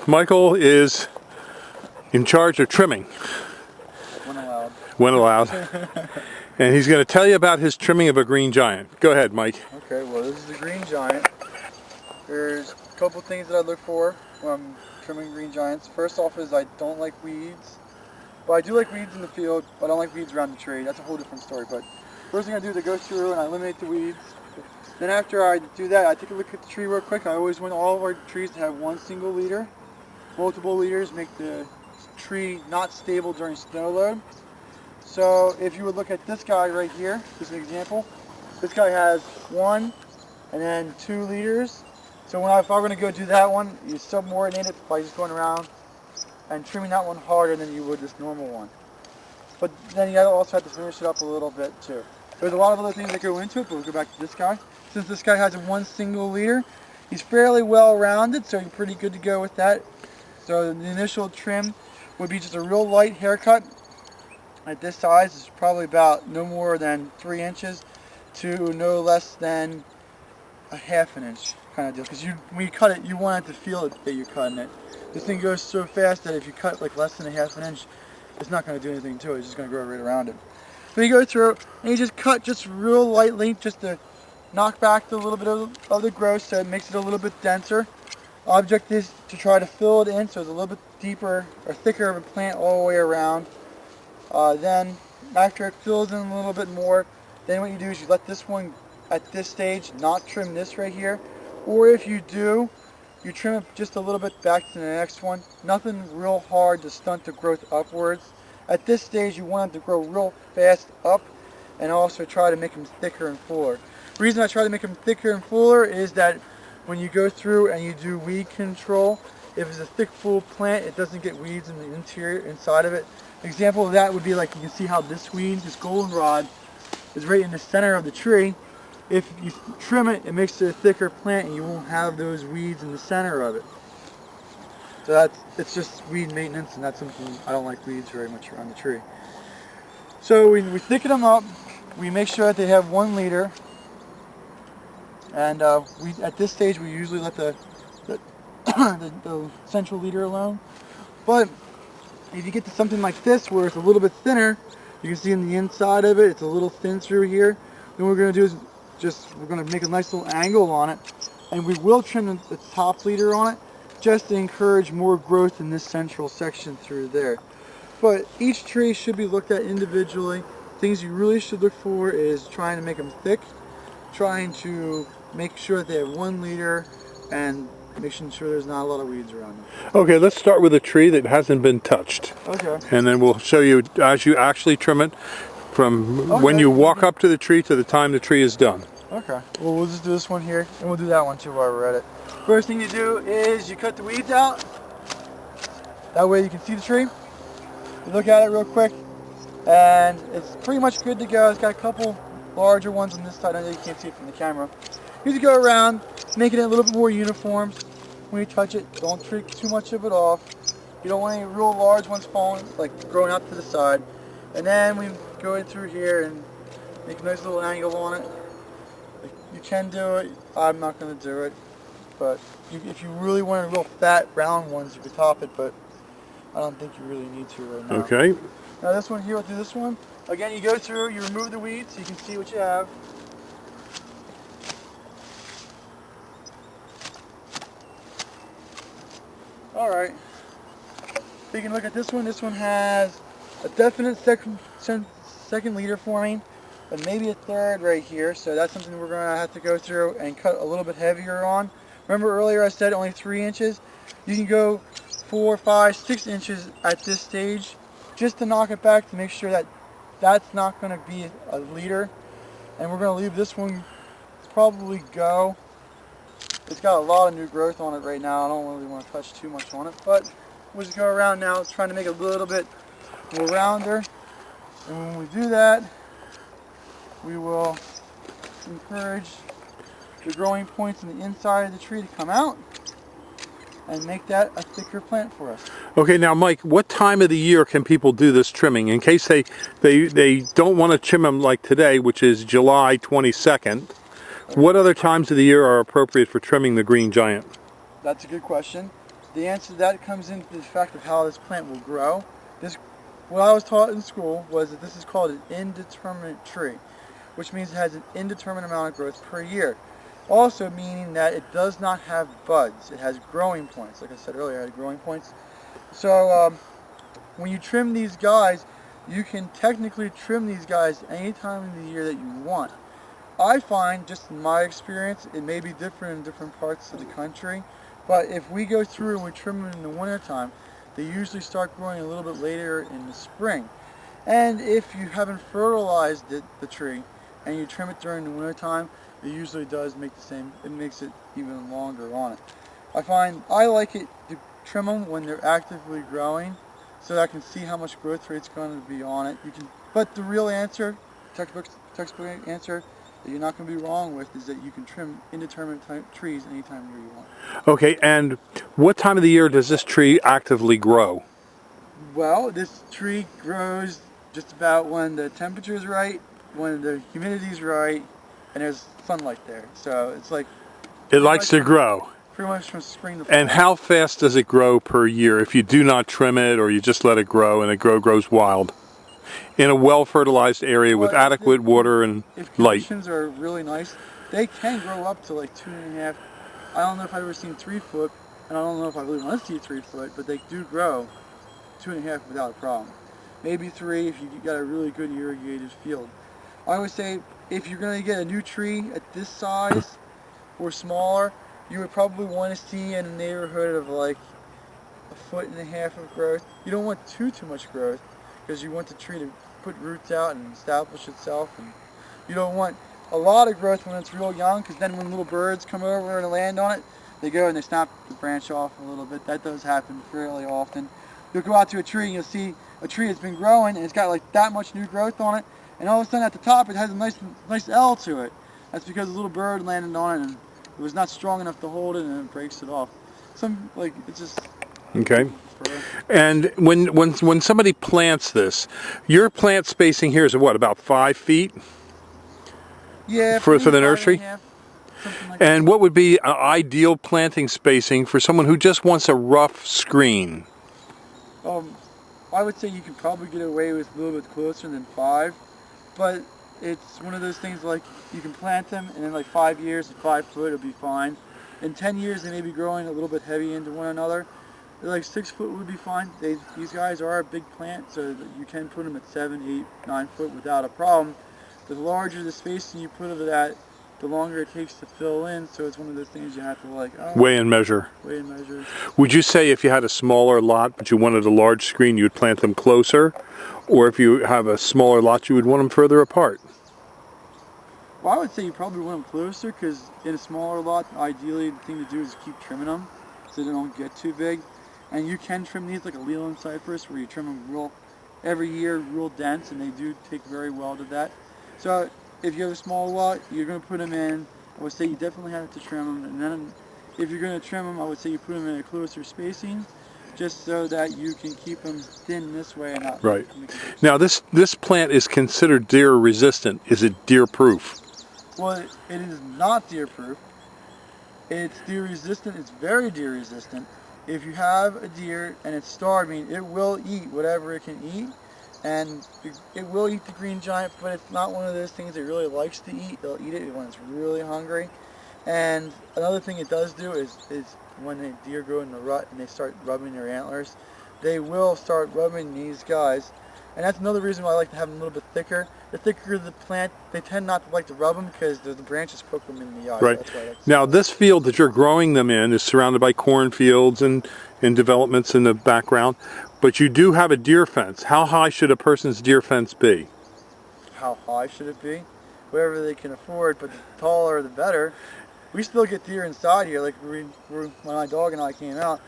Michael is in charge of trimming. When allowed. When allowed. And he's going to tell you about his trimming of a green giant. Go ahead, Mike. Okay, well this is the green giant. There's a couple things that I look for when I'm trimming green giants. First off is I don't like weeds. But I do like weeds in the field, but I don't like weeds around the tree. That's a whole different story. But first thing I do is I go through and I eliminate the weeds. Then after I do that, I take a look at the tree real quick. I always want all of our trees to have one single leader. Multiple leaders make the tree not stable during snow load. So if you would look at this guy right here, this is an example. This guy has 1 and then 2 leaders. So if I'm going to go do that one, you subordinate it by just going around and trimming that one harder than you would this normal one. But then you also have to finish it up a little bit too. There's a lot of other things that go into it, but we'll go back to this guy. Since this guy has 1 single leader, he's fairly well rounded, so you're pretty good to go with that. So the initial trim would be just a real light haircut. At this size, it's probably about no more than 3 inches to no less than a ½ inch kind of deal. Because when you cut it, you want it to feel that you're cutting it. This thing goes so fast that if you cut like less than a ½ inch, it's not going to do anything to it. It's just going to grow right around it. So you go through and you just cut just real lightly, just to knock back a little bit of the growth, so it makes it a little bit denser. Object is to try to fill it in so it's a little bit deeper or thicker of a plant all the way around. Then after it fills in a little bit more, then what you do is you let this one at this stage not trim this right here, or if you do, you trim it just a little bit back to the next one. Nothing real hard to stunt the growth upwards. At this stage you want it to grow real fast up, and also try to make them thicker and fuller. The reason I try to make them thicker and fuller is that when you go through and you do weed control, if it's a thick full plant, it doesn't get weeds in the interior inside of it. An example of that would be like you can see how this weed, this goldenrod, is right in the center of the tree. If you trim it, it makes it a thicker plant and you won't have those weeds in the center of it. So it's just weed maintenance, and that's something I don't like weeds very much around the tree. So we thicken them up. We make sure that they have 1 leader. And at this stage we usually let the central leader alone. But if you get to something like this where it's a little bit thinner, you can see in the inside of it, it's a little thin through here. Then what we're going to do is we're going to make a nice little angle on it, and we will trim the top leader on it just to encourage more growth in this central section through there. But each tree should be looked at individually. Things you really should look for is trying to make them thick, trying to make sure that they have 1 leader, and making sure there's not a lot of weeds around them. Okay, let's start with a tree that hasn't been touched. Okay. And then we'll show you as you actually trim it from when you walk up to the tree to the time the tree is done. Okay. Well, we'll just do this one here, and we'll do that one too while we're at it. First thing you do is you cut the weeds out. That way you can see the tree. You look at it real quick, and it's pretty much good to go. It's got a couple larger ones on this side. I know you can't see it from the camera. You just go around, making it a little bit more uniform. When you touch it, don't take too much of it off. You don't want any real large ones falling, like growing out to the side. And then we go in through here and make a nice little angle on it. You can do it. I'm not going to do it. But if you really want real fat, round ones, you could top it, but I don't think you really need to right now. Okay. Now this one here, we'll do this one. Again, you go through, you remove the weeds so you can see what you have. Alright. You can look at this one. This one has a definite second leader forming, but maybe a third right here. So that's something we're going to have to go through and cut a little bit heavier on. Remember earlier I said only 3 inches? You can go 4, 5, 6 inches at this stage just to knock it back to make sure that that's not going to be a leader. And we're going to leave this one probably go. It's got a lot of new growth on it right now. I don't really want to touch too much on it, but we'll just go around now trying to make it a little bit more rounder. And when we do that, we will encourage the growing points in the inside of the tree to come out and make that a thicker plant for us. Okay, now Mike, what time of the year can people do this trimming? In case they don't want to trim them like today, which is July 22nd, what other times of the year are appropriate for trimming the green giant? That's a good question. the answer to that comes into the fact of how this plant will grow. What I was taught in school was that this is called an indeterminate tree, which means it has an indeterminate amount of growth per year. Also meaning that it does not have buds. It has growing points. Like I said earlier, it had growing points. So when you trim these guys, you can technically trim these guys any time of the year that you want. I find, just in my experience, it may be different in different parts of the country, but if we go through and we trim them in the wintertime, they usually start growing a little bit later in the spring. And if you haven't fertilized the tree and you trim it during the wintertime, it usually does make the same, it makes it even longer on it. I like it to trim them when they're actively growing so that I can see how much growth rate's going to be on it. But the real answer, textbook answer, that you're not going to be wrong with is that you can trim indeterminate trees anytime of year you want. Okay, and what time of the year does this tree actively grow? Well, this tree grows just about when the temperature is right, when the humidity is right, and there's sunlight there. So it's like... It likes to grow. Pretty much from spring to fall. And how fast does it grow per year if you do not trim it or you just let it grow and it grows wild? In a well-fertilized area with adequate water and light. If conditions are really nice, they can grow up to like 2.5. I don't know if I've ever seen 3 foot, and I don't know if I really want to see 3 foot, but they do grow 2.5 without a problem. Maybe 3 if you got a really good irrigated field. I would say if you're going to get a new tree at this size or smaller, you would probably want to see in the neighborhood of like 1.5 feet of growth. You don't want too much growth because you want the tree to put roots out and establish itself. And you don't want a lot of growth when it's real young, because then when little birds come over and land on it, they go and they snap the branch off a little bit. That does happen fairly often. You'll go out to a tree and you'll see a tree that's been growing and it's got like that much new growth on it, and all of a sudden at the top it has a nice L to it. That's because a little bird landed on it and it was not strong enough to hold it and it breaks it off. It's just... Okay. And when somebody plants this, your plant spacing here is what, about 5 feet? Yeah. For the nursery? Like and what would be an ideal planting spacing for someone who just wants a rough screen? I would say you could probably get away with a little bit closer than 5, but it's one of those things like you can plant them and in like 5 years at 5 foot it'll be fine. In 10 years they may be growing a little bit heavy into one another. Like 6 foot would be fine. These guys are a big plant, so that you can put them at 7, 8, 9 foot without a problem. The larger the spacing you put it at, the longer it takes to fill in, so it's one of those things you have to like... weigh and measure. Weigh and measure. Would you say if you had a smaller lot but you wanted a large screen, you would plant them closer? Or if you have a smaller lot, you would want them further apart? Well, I would say you probably want them closer, because in a smaller lot, ideally the thing to do is keep trimming them so they don't get too big. And you can trim these like a Leland cypress, where you trim them every year real dense, and they do take very well to that. So if you have a small lot, you're going to put them in, I would say you definitely have to trim them. And then if you're going to trim them, I would say you put them in a closer spacing, just so that you can keep them thin this way and not... Right. Now this plant is considered deer resistant. Is it deer proof? Well, it is not deer proof. It's deer resistant. It's very deer resistant. If you have a deer and it's starving, it will eat whatever it can eat, and it will eat the green giant, but it's not one of those things it really likes to eat. It'll eat it when it's really hungry. And another thing it does do is when the deer go in the rut and they start rubbing their antlers, they will start rubbing these guys. And that's another reason why I like to have them a little bit thicker. The thicker the plant, they tend not to like to rub them because the branches poke them in the eye. Right. That's why I like now this field that you're growing them in is surrounded by cornfields and developments in the background, but you do have a deer fence. How high should a person's deer fence be? How high should it be? Whatever they can afford, but the taller the better. We still get deer inside here. Like when my dog and I came out,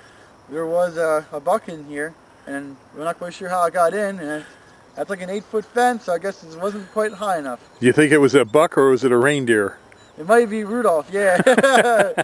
there was a buck in here, and we're not quite sure how it got in, and that's like an 8-foot fence, so I guess it wasn't quite high enough. Do you think it was a buck or was it a reindeer? It might be Rudolph, yeah.